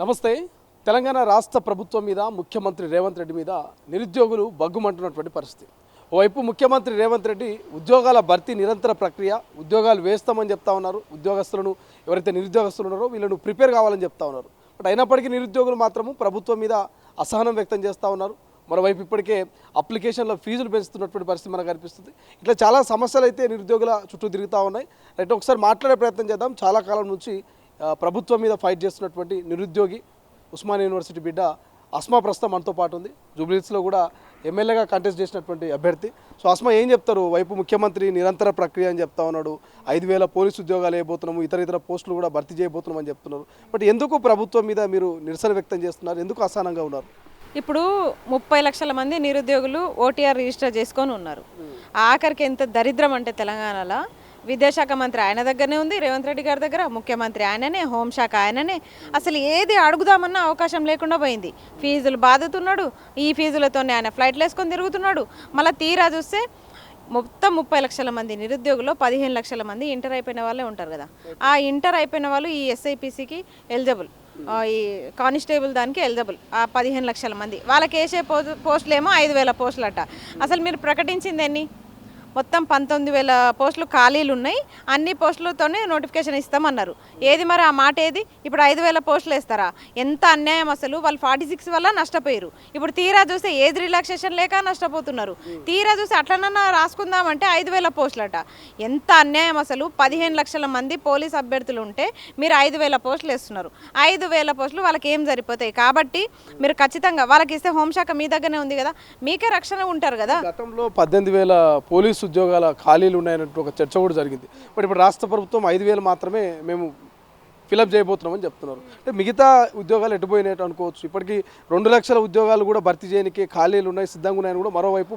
నమస్తే. తెలంగాణ రాష్ట్ర ప్రభుత్వం మీద ముఖ్యమంత్రి రేవంత్ రెడ్డి మీద నిరుద్యోగులు బగ్గుమంటున్నటువంటి పరిస్థితి. ఓవైపు ముఖ్యమంత్రి రేవంత్ రెడ్డి ఉద్యోగాల భర్తీ నిరంతర ప్రక్రియ, ఉద్యోగాలు వేస్తామని చెప్తా ఉన్నారు. ఉద్యోగస్తులను ఎవరైతే నిరుద్యోగస్తులు ఉన్నారో వీళ్ళను ప్రిపేర్ కావాలని చెప్తా ఉన్నారు. బట్ అయినప్పటికీ నిరుద్యోగులు మాత్రము ప్రభుత్వం మీద అసహనం వ్యక్తం చేస్తూ ఉన్నారు. మరోవైపు ఇప్పటికే అప్లికేషన్లో ఫీజులు పెంచుతున్నటువంటి పరిస్థితి మనకు కనిపిస్తుంది. ఇట్లా చాలా సమస్యలు అయితే నిరుద్యోగుల చుట్టూ తిరుగుతూ ఉన్నాయి. రైట్, ఒకసారి మాట్లాడే ప్రయత్నం చేద్దాం. చాలా కాలం నుంచి ప్రభుత్వం మీద ఫైట్ చేస్తున్నటువంటి నిరుద్యోగి ఉస్మానియా యూనివర్సిటీ బిడ్డ అస్మా ప్రస్తుతం మనతో పాటు ఉంది. జూబ్లీహిల్స్లో కూడా ఎమ్మెల్యేగా కంటెస్ట్ చేసినటువంటి అభ్యర్థి. సో అస్మా ఏం చెప్తారు? వైపు ముఖ్యమంత్రి నిరంతర ప్రక్రియ అని చెప్తా ఉన్నాడు, 5,000 పోలీసు ఉద్యోగాలు వేయబోతున్నాము, ఇతర పోస్టులు కూడా భర్తీ చేయబోతున్నాం అని చెప్తున్నారు. బట్ ఎందుకు ప్రభుత్వం మీద మీరు నిరసన వ్యక్తం చేస్తున్నారు? ఎందుకు అసహనంగా ఉన్నారు? ఇప్పుడు 30 లక్షల మంది నిరుద్యోగులు ఓటీఆర్ రిజిస్టర్ చేసుకొని ఉన్నారు. ఆఖరికి ఎంత దరిద్రం అంటే తెలంగాణలో విద్యాశాఖ మంత్రి ఆయన దగ్గరనే ఉంది, రేవంత్ రెడ్డి గారి దగ్గర, ముఖ్యమంత్రి ఆయననే, హోంశాఖ ఆయననే. అసలు ఏది అడుగుదామన్న అవకాశం లేకుండా పోయింది. ఫీజులు బాదుతున్నాడు, ఈ ఫీజులతోనే ఆయన ఫ్లైట్లు వేసుకొని తిరుగుతున్నాడు. మళ్ళీ తీరా చూస్తే మొత్తం 30 లక్షల మంది నిరుద్యోగులు 15 లక్షల మంది ఇంటర్ అయిపోయిన వాళ్ళే ఉంటారు కదా. ఆ ఇంటర్ అయిపోయిన వాళ్ళు ఈ ఎస్ఐపిసికి ఎలిజిబుల్, ఈ కానిస్టేబుల్ దానికి ఎలిజిబుల్. ఆ 15 లక్షల మంది వాళ్ళకి వేసే పోస్టులు ఏమో 5,000 పోస్టులు అట. అసలు మీరు ప్రకటించింది ఎన్ని? మొత్తం 19,000 పోస్టులు ఖాళీలు ఉన్నాయి. అన్ని పోస్టులతోనే నోటిఫికేషన్ ఇస్తామన్నారు. ఏది మరి ఆ మాట ఏది? ఇప్పుడు 5,000 పోస్టులు వేస్తారా? ఎంత అన్యాయం అసలు. వాళ్ళు 46 వల్ల నష్టపోయారు. ఇప్పుడు తీరా చూస్తే ఏజ్ రిలాక్సేషన్ లేక నష్టపోతున్నారు. తీరా చూస్తే అట్లనన్నా రాసుకుందామంటే 5,000 పోస్టులట. ఎంత అన్యాయం అసలు. 15 లక్షల మంది పోలీస్ అభ్యర్థులు ఉంటే మీరు 5,000 పోస్టులు వేస్తున్నారు. 5,000 పోస్టులు వాళ్ళకి ఏం సరిపోతాయి? కాబట్టి మీరు ఖచ్చితంగా వాళ్ళకి ఇస్తే హోంశాఖ మీ దగ్గరనే ఉంది కదా, మీకే రక్షణ ఉంటారు కదా. గతంలో 18,000 పోలీసు ఉద్యోగాల ఖాళీలు ఉన్నాయన్నట్టు ఒక చర్చ కూడా జరిగింది. బట్ ఇప్పుడు రాష్ట్ర ప్రభుత్వం 5,000 మాత్రమే మేము ఫిలప్ చేయబోతున్నామని చెప్తున్నారు. అంటే మిగతా ఉద్యోగాలు ఎటుపోయినట్టు అనుకోవచ్చు. ఇప్పటికీ 2 లక్షల ఉద్యోగాలు కూడా భర్తీ చేయడానికి ఖాళీలు ఉన్నాయి, సిద్ధంగా ఉన్నాయని కూడా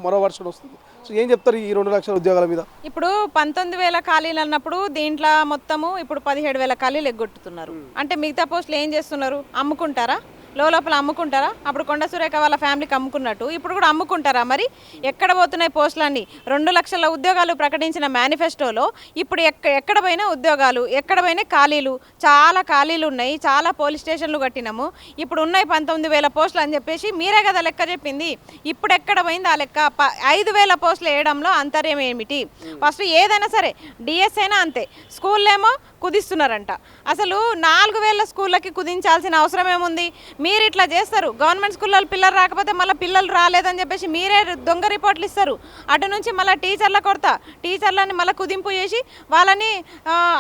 మరో వర్షన్ వస్తుంది. సో ఏం చెప్తారు ఈ 2 లక్షల ఉద్యోగాల మీద? ఇప్పుడు 19,000 ఖాళీలు అన్నప్పుడు దీంట్లో మొత్తము ఇప్పుడు 17,000 ఖాళీలు ఎగ్గొట్టుతున్నారు. అంటే మిగతా పోస్టులు ఏం చేస్తున్నారు? అమ్ముకుంటారా? లోపల అమ్ముకుంటారా? అప్పుడు కొండ సురేఖ వాళ్ళ ఫ్యామిలీకి అమ్ముకున్నట్టు ఇప్పుడు కూడా అమ్ముకుంటారా? మరి ఎక్కడ పోతున్నాయి పోస్టులన్నీ? 2 లక్షల ఉద్యోగాలు ప్రకటించిన మేనిఫెస్టోలో ఇప్పుడు ఎక్కడ పోయినా ఉద్యోగాలు, ఎక్కడ పోయినా ఖాళీలు, చాలా ఖాళీలు ఉన్నాయి. చాలా పోలీస్ స్టేషన్లు కట్టినాము. ఇప్పుడు ఉన్నాయి 19,000 పోస్టులు అని చెప్పేసి మీరే కదా లెక్క చెప్పింది. ఇప్పుడు ఎక్కడ పోయింది ఆ లెక్క? 5,000 పోస్టులు వేయడంలో అంతర్యం ఏమిటి? ఫస్ట్ ఏదైనా సరే డిఎస్ అయినా అంతే, స్కూల్లేమో కుదిస్తున్నారంట. అసలు 4,000 స్కూళ్ళకి కుదించాల్సిన అవసరం ఏముంది? మీరు ఇట్లా చేస్తారు. గవర్నమెంట్ స్కూల్లో పిల్లలు రాకపోతే మళ్ళీ పిల్లలు రాలేదని చెప్పేసి మీరే దొంగ రిపోర్ట్లు ఇస్తారు. అటు నుంచి మళ్ళీ టీచర్ల కొరత, టీచర్లని మళ్ళీ కుదింపు చేసి వాళ్ళని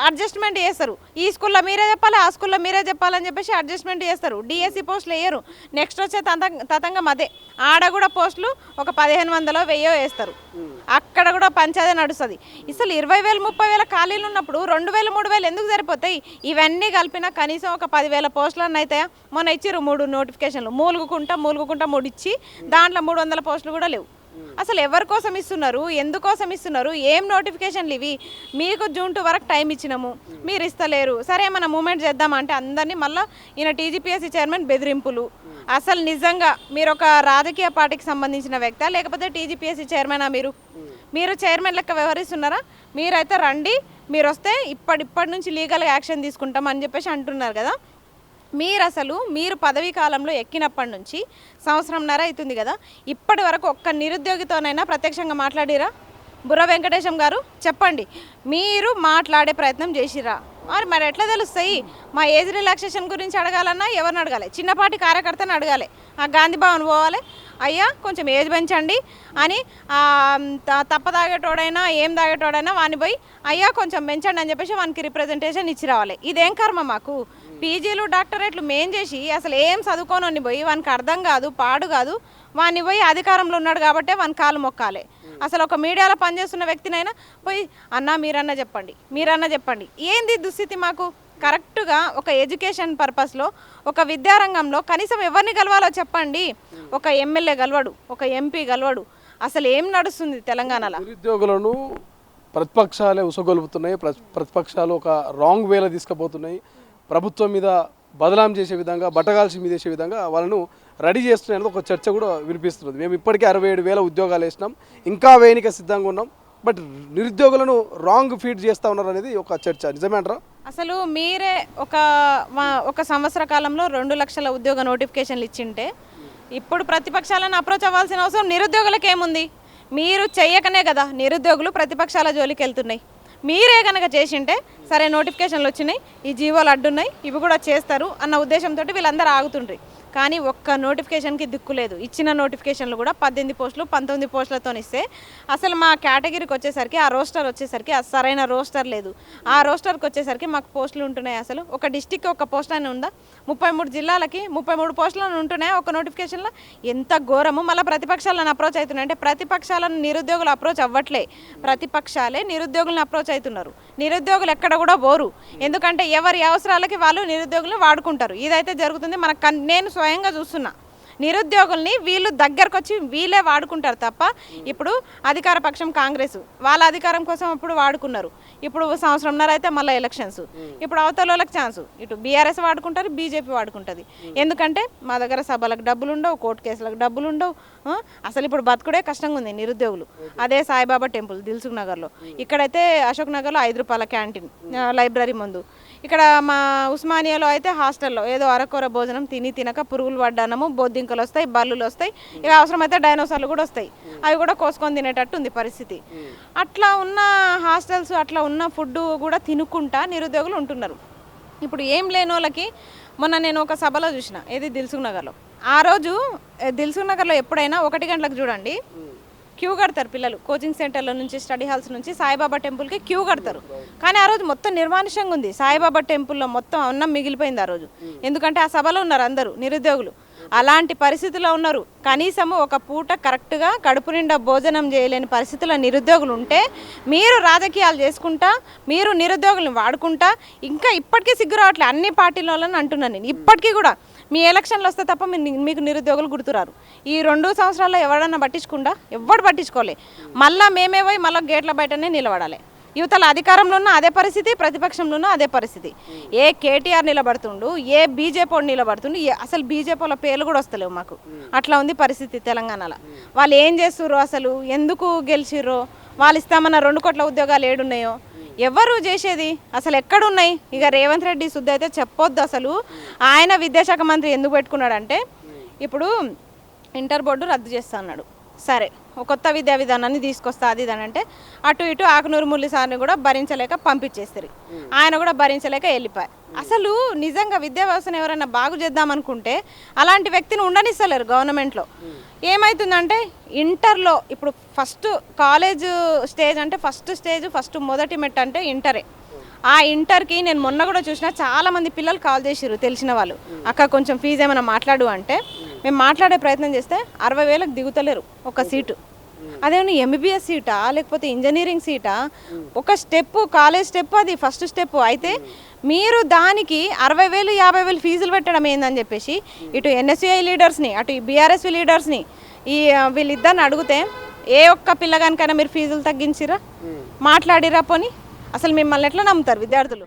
అడ్జస్ట్మెంట్ చేస్తారు. ఈ స్కూల్లో మీరే చెప్పాలి, ఆ స్కూల్లో మీరే చెప్పాలని చెప్పేసి అడ్జస్ట్మెంట్ చేస్తారు. డిఎస్సి పోస్టులు వేయరు. నెక్స్ట్ వచ్చే తతంగం అదే. ఆడ కూడా పోస్టులు ఒక 1,500 1000 వేస్తారు. అక్కడ కూడా పంచాదే నడుస్తుంది. అసలు 20,000 30,000 ఖాళీలు ఉన్నప్పుడు 2,000 3,000 ఎందుకు సరిపోతాయి? ఇవన్నీ కలిపినా కనీసం ఒక 10,000 పోస్టులు అవుతాయా? మొన్న ఇచ్చిర్రు 3 నోటిఫికేషన్లు, మూలుగుకుంటా 3 ఇచ్చి దాంట్లో 300 పోస్టులు కూడా లేవు. అసలు ఎవరి కోసం ఇస్తున్నారు? ఎందుకోసం ఇస్తున్నారు? ఏం నోటిఫికేషన్లు ఇవి? మీకు జూన్ 2 వరకు టైం ఇచ్చినాము, మీరు ఇస్తలేరు. సరే మన మూమెంట్ చేద్దామంటే అందరినీ మళ్ళీ ఈయన టీజీపీఎస్సీ చైర్మన్ బెదిరింపులు. అసలు నిజంగా మీరు ఒక రాజకీయ పార్టీకి సంబంధించిన వ్యక్తా లేకపోతే టీజీపీఎస్సీ చైర్మనా? మీరు చైర్మన్ లెక్క వ్యవహరిస్తున్నారా? మీరైతే రండి, మీరు వస్తే ఇప్పటి నుంచి లీగల్గా యాక్షన్ తీసుకుంటాం అని చెప్పేసి అంటున్నారు కదా. మీరు పదవీ కాలంలో ఎక్కినప్పటి నుంచి 1.5 సంవత్సరం అవుతుంది కదా, ఇప్పటి వరకు ఒక్క నిరుద్యోగితోనైనా ప్రత్యక్షంగా మాట్లాడిరా? బుర్ర వెంకటేశం గారు చెప్పండి, మీరు మాట్లాడే ప్రయత్నం చేసిరా? మరి ఎట్లా తెలుస్తాయి? మా ఏజ్ రిలాక్సేషన్ గురించి అడగాలన్నా ఎవరిని అడగాలి? చిన్నపాటి కార్యకర్తను అడగాలి. ఆ గాంధీ భవన్ పోవాలి, అయ్యా కొంచెం ఏజ్ పెంచండి అని. తప్ప తాగేటోడైనా ఏం తాగేటోడైనా వాని పోయి అయ్యా కొంచెం పెంచండి అని చెప్పేసి వానికి రిప్రజెంటేషన్ ఇచ్చి రావాలి. ఇదేం కర్మ మాకు? పీజీలు డాక్టరేట్లు మేం చేసి అసలు ఏం చదువుకోనని పోయి వానికి అర్థం కాదు, పాడు కాదు, వాని పోయి అధికారంలో ఉన్నాడు కాబట్టి వాని కాలు మొక్కాలి. అసలు ఒక మీడియాలో పనిచేస్తున్న వ్యక్తినైనా పోయి మీరన్నా చెప్పండి. ఏంది దుస్థితి మాకు? కరెక్ట్గా ఒక ఎడ్యుకేషన్ పర్పస్లో, ఒక విద్యారంగంలో కనీసం ఎవరిని కలవాలో చెప్పండి. ఒక ఎమ్మెల్యే గెలవడు, ఒక ఎంపీ గెలవడు. అసలు ఏం నడుస్తుంది తెలంగాణలో? నిరుద్యోగులను ప్రతిపక్షాలే ఉసగొలుపుతున్నాయి. ప్రతిపక్షాలు ఒక రాంగ్ వేలో తీసుకుపోతున్నాయి. ప్రభుత్వం మీద బదలాం చేసే విధంగా, బట్టగాల్సి మీదేసే విధంగా వాళ్ళను రెడీ చేస్తున్నది ఒక చర్చ కూడా వినిపిస్తున్నది. మేము ఇప్పటికే 67,000 ఉద్యోగాలు వేసినాం, ఇంకా వేయనిక సిద్ధంగా ఉన్నాం. బట్ నిరుద్యోగులను రాంగ్ ఫీడ్ చేస్తూ ఉన్నారు అనేది ఒక చర్చ. నిజమేంటారా? అసలు మీరే ఒక సంవత్సర కాలంలో 2 లక్షల ఉద్యోగ నోటిఫికేషన్లు ఇచ్చింటే ఇప్పుడు ప్రతిపక్షాలను అప్రోచ్ అవ్వాల్సిన అవసరం నిరుద్యోగులకు ఏముంది? మీరు చెయ్యకనే కదా నిరుద్యోగులు ప్రతిపక్షాల జోలికి వెళ్తున్నాయి. మీరే కనుక చేసింటే సరే నోటిఫికేషన్లు వచ్చినాయి, ఈ జీవోలు అడ్డున్నాయి, ఇవి కూడా చేస్తారు అన్న ఉద్దేశంతో వీళ్ళందరూ ఆగుతుండ్రి. కానీ ఒక్క నోటిఫికేషన్కి దిక్కు లేదు. ఇచ్చిన నోటిఫికేషన్లు కూడా 18 పోస్టులు 19 పోస్టులతో ఇస్తే అసలు మా కేటగిరీకి వచ్చేసరికి ఆ రోస్టర్ వచ్చేసరికి సరైన రోస్టర్ లేదు. ఆ రోస్టర్కి వచ్చేసరికి మాకు పోస్టులు ఉంటున్నాయి. అసలు ఒక డిస్టిక్కి ఒక పోస్ట్ అని ఉందా? 33 జిల్లాలకి 33 పోస్టులను ఉంటున్నాయి ఒక నోటిఫికేషన్లో. ఎంత ఘోరము! మళ్ళీ ప్రతిపక్షాలను అప్రోచ్ అవుతున్నాయి అంటే ప్రతిపక్షాలను నిరుద్యోగులు అప్రోచ్ అవ్వట్లే, ప్రతిపక్షాలే నిరుద్యోగులను అప్రోచ్ అవుతున్నారు. నిరుద్యోగులు ఎక్కడ కూడా పోరు. ఎందుకంటే ఎవరి అవసరాలకి వాళ్ళు నిరుద్యోగులను వాడుకుంటారు. ఇదైతే జరుగుతుంది. నేను స్వయంగా చూస్తున్నా. నిరుద్యోగుల్ని వీళ్ళు దగ్గరకు వచ్చి వీళ్ళే వాడుకుంటారు తప్ప ఇప్పుడు అధికార పక్షం కాంగ్రెస్ వాళ్ళ అధికారం కోసం అప్పుడు వాడుకున్నారు. ఇప్పుడు సంవత్సరంన్నర అయితే మళ్ళీ ఎలక్షన్స్, ఇప్పుడు అవతల వాళ్ళకి ఛాన్సు. ఇటు బీఆర్ఎస్ వాడుకుంటారు, బీజేపీ వాడుకుంటుంది. ఎందుకంటే మా దగ్గర సభలకు డబ్బులు ఉండవు, కోర్టు కేసులకు డబ్బులు ఉండవు. అసలు ఇప్పుడు బతుకుడే కష్టంగా ఉంది నిరుద్యోగులు. అదే సాయిబాబా టెంపుల్ దిల్సుఖ్ నగర్లో, ఇక్కడైతే అశోక్ నగర్లో 5 రూపాయల క్యాంటీన్, లైబ్రరీ ముందు. ఇక్కడ మా ఉస్మానియాలో అయితే హాస్టల్లో ఏదో అరకొర భోజనం తినక పురుగులు పడ్డానము, బొద్దింకలు వస్తాయి, బల్లులు వస్తాయి, ఇక అవసరమైతే డైనోసార్లు కూడా వస్తాయి. అవి కూడా కోసుకొని తినేటట్టు ఉంది పరిస్థితి. అట్లా ఉన్న హాస్టల్స్, అట్లా ఉన్న ఫుడ్ కూడా తినుకుంటా నిరుద్యోగులు ఉంటున్నారు. ఇప్పుడు ఏం లేని వాళ్ళకి మొన్న నేను ఒక సభలో చూసిన, ఏది దిల్సుఖ్ నగర్లో. ఆ రోజు దిల్సుఖ్ నగర్లో ఎప్పుడైనా 1 గంటలకు చూడండి క్యూ కడతారు పిల్లలు. కోచింగ్ సెంటర్ల నుంచి, స్టడీ హాల్స్ నుంచి సాయిబాబా టెంపుల్కి క్యూ కడతారు. కానీ ఆ రోజు మొత్తం నిర్మానుష్యంగా ఉంది. సాయిబాబా టెంపుల్లో మొత్తం అన్నం మిగిలిపోయింది ఆ రోజు. ఎందుకంటే ఆ సభలో ఉన్నారు అందరూ నిరుద్యోగులు. అలాంటి పరిస్థితుల్లో ఉన్నారు. కనీసము ఒక పూట కరెక్ట్గా కడుపు నిండా భోజనం చేయలేని పరిస్థితుల్లో నిరుద్యోగులు ఉంటే మీరు రాజకీయాలు చేసుకుంటా, మీరు నిరుద్యోగులను వాడుకుంటా, ఇంకా ఇప్పటికీ సిగ్గు రావట్లేదు అన్ని పార్టీలను అంటున్నాను నేను. ఇప్పటికీ కూడా మీ ఎలక్షన్లు వస్తే తప్ప మీకు నిరుద్యోగులు గుర్తురారు. ఈ 2 సంవత్సరాల్లో ఎవరన్నా పట్టించుకుంటా? ఎవ్వడు పట్టించుకోలే. మళ్ళీ మేమే పోయి మళ్ళీ గేట్ల బయటనే నిలబడాలి. యువతల అధికారంలో ఉన్న అదే పరిస్థితి, ప్రతిపక్షంలో అదే పరిస్థితి. ఏ కేటీఆర్ నిలబడుతుండు, ఏ బీజేపీ నిలబడుతుండు, అసలు బీజేపీల పేర్లు కూడా వస్తలేవు మాకు. అట్లా ఉంది పరిస్థితి తెలంగాణలో. వాళ్ళు ఏం చేస్తుర్రో, అసలు ఎందుకు గెలిచిర్రో, వాళ్ళు ఇస్తామన్న 2 కోట్ల ఉద్యోగాలు ఏడున్నాయో ఎవరు చేసేది, అసలు ఎక్కడున్నాయి? ఇక రేవంత్ రెడ్డి శుద్ధి అయితే చెప్పొద్దు. అసలు ఆయన విద్యాశాఖ మంత్రి ఎందుకు పెట్టుకున్నాడంటే ఇప్పుడు ఇంటర్ బోర్డు రద్దు చేస్తా అన్నాడు. సరే కొత్త విద్యా విధానాన్ని తీసుకొస్తా అది ఇదని అంటే అటు ఇటు ఆకునూరు మురళి సార్ని కూడా భరించలేక పంపించేస్తారు. ఆయన కూడా భరించలేక వెళ్ళిపోయి. అసలు నిజంగా విద్యా వ్యవస్థను ఎవరైనా బాగు చేద్దామనుకుంటే అలాంటి వ్యక్తిని ఉండనిస్తలేరు గవర్నమెంట్లో. ఏమవుతుందంటే ఇంటర్లో ఇప్పుడు ఫస్ట్ కాలేజ్ స్టేజ్ అంటే ఫస్ట్ మొదటి మెట్టు అంటే ఇంటరే. ఆ ఇంటర్కి నేను మొన్న కూడా చూసిన చాలామంది పిల్లలు కాల్ చేసిర్రు తెలిసిన వాళ్ళు, అక్క కొంచెం ఫీజు ఏమైనా మాట్లాడు అంటే మేము మాట్లాడే ప్రయత్నం చేస్తే 60,000కి దిగుతలేరు ఒక సీటు. అదేమన్నా ఎంబీబీఎస్ సీటా లేకపోతే ఇంజనీరింగ్ సీటా? ఒక స్టెప్ కాలేజ్ స్టెప్, అది ఫస్ట్ స్టెప్. అయితే మీరు దానికి 60,000 50,000 ఫీజులు పెట్టడం ఏందని చెప్పేసి ఇటు ఎన్ఎస్యుఐ లీడర్స్ని అటు బీఆర్ఎస్ లీడర్స్ని వీళ్ళిద్దరిని అడిగితే ఏ ఒక్క పిల్లగానికైనా మీరు ఫీజులు తగ్గించిరా, మాట్లాడిరా? పోని అసలు మిమ్మల్ని ఎట్లా నమ్ముతారు విద్యార్థులు?